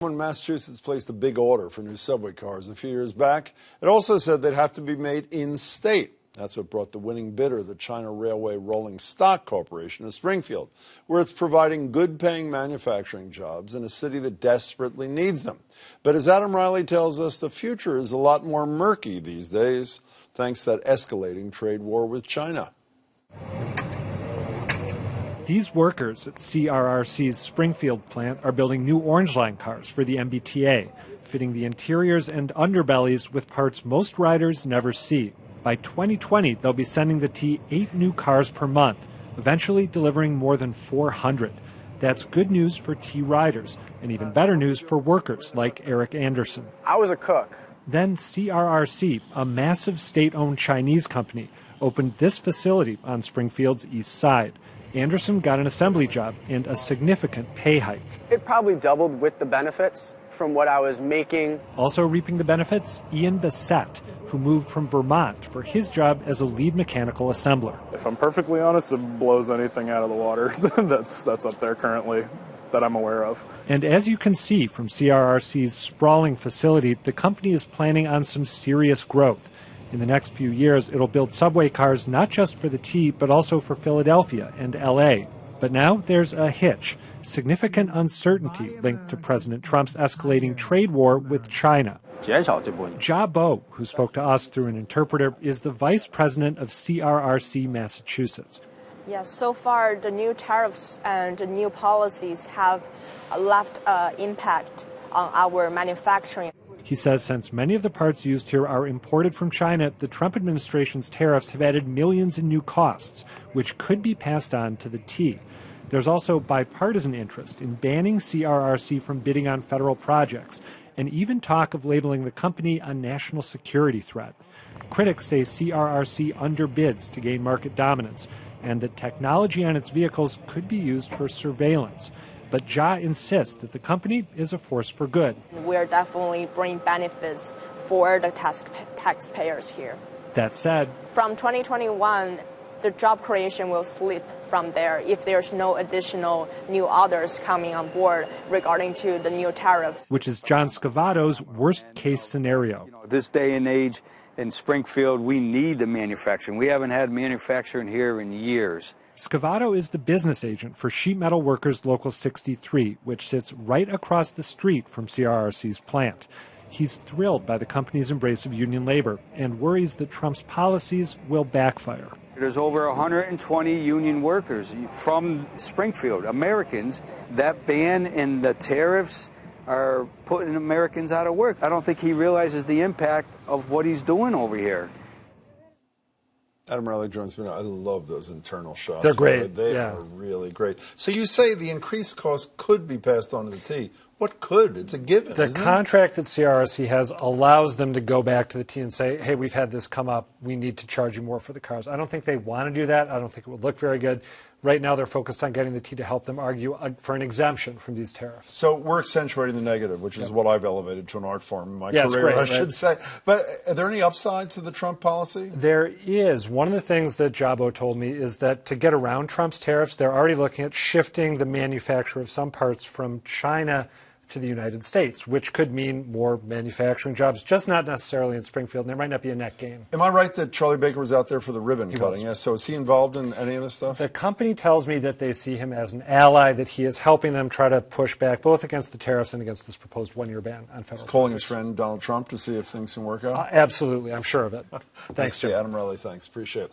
When Massachusetts placed a big order for new subway cars a few years back, it also said they'd have to be made in-state. That's what brought the winning bidder, the China Railway Rolling Stock Corporation, to Springfield, where it's providing good-paying manufacturing jobs in a city that desperately needs them. But as Adam Reilly tells us, the future is a lot more murky these days, thanks to that escalating trade war with China. These workers at CRRC's Springfield plant are building new Orange Line cars for the MBTA, fitting the interiors and underbellies with parts most riders never see. By 2020, they'll be sending the T 8 new cars per month, eventually delivering more than 400. That's good news for T riders, and even better news for workers like Eric Anderson. I was a cook. Then CRRC, a massive state-owned Chinese company, opened this facility on Springfield's east side. Anderson got an assembly job and a significant pay hike. It probably doubled with the benefits from what I was making. Also reaping the benefits, Ian Bissett, who moved from Vermont for his job as a lead mechanical assembler. If I'm perfectly honest, it blows anything out of the water that's up there currently that I'm aware of. And as you can see from CRRC's sprawling facility, the company is planning on some serious growth. In the next few years, it'll build subway cars not just for the T, but also for Philadelphia and L.A. But now there's a hitch, significant uncertainty linked to President Trump's escalating trade war with China. Jia Bo, who spoke to us through an interpreter, is the vice president of CRRC Massachusetts. Yeah, so far the new tariffs and the new policies have left impact on our manufacturing. He says since many of the parts used here are imported from China, the Trump administration's tariffs have added millions in new costs, which could be passed on to the T. There's also bipartisan interest in banning CRRC from bidding on federal projects, and even talk of labeling the company a national security threat. Critics say CRRC underbids to gain market dominance, and that technology on its vehicles could be used for surveillance. But Jia insists that the company is a force for good. We're definitely bringing benefits for the taxpayers here. That said, from 2021, the job creation will slip from there if there's no additional new orders coming on board regarding to the new tariffs. Which is John Scavato's worst-case scenario. This day and age in Springfield, we need the manufacturing. We haven't had manufacturing here in years. Scavato is the business agent for Sheet Metal Workers Local 63, which sits right across the street from CRRC's plant. He's thrilled by the company's embrace of union labor and worries that Trump's policies will backfire. There's over 120 union workers from Springfield, Americans. That ban and the tariffs are putting Americans out of work. I don't think he realizes the impact of what he's doing over here. Adam Reilly joins me now. I love those internal shots. They're great. They are really great. So you say the increased cost could be passed on to the T. What could? It's a given, The contract that CRRC has allows them to go back to the T and say, hey, we've had this come up. We need to charge you more for the cars. I don't think they want to do that. I don't think it would look very good. Right now, they're focused on getting the T to help them argue for an exemption from these tariffs. So we're accentuating the negative, which is what I've elevated to an art form in my career, it's great, I should say. But are there any upsides to the Trump policy? There is. One of the things that Jabo told me is that to get around Trump's tariffs, they're already looking at shifting the manufacture of some parts from China to the United States, which could mean more manufacturing jobs, just not necessarily in Springfield. And there might not be a net gain. Am I right that Charlie Baker was out there for the ribbon cutting? Yes. So is he involved in any of this stuff? The company tells me that they see him as an ally, that he is helping them try to push back both against the tariffs and against this proposed one-year ban on federal. He's calling his friend Donald Trump to see if things can work out? Absolutely. I'm sure of it. Thanks, Jim. Adam Reilly, thanks. Appreciate it.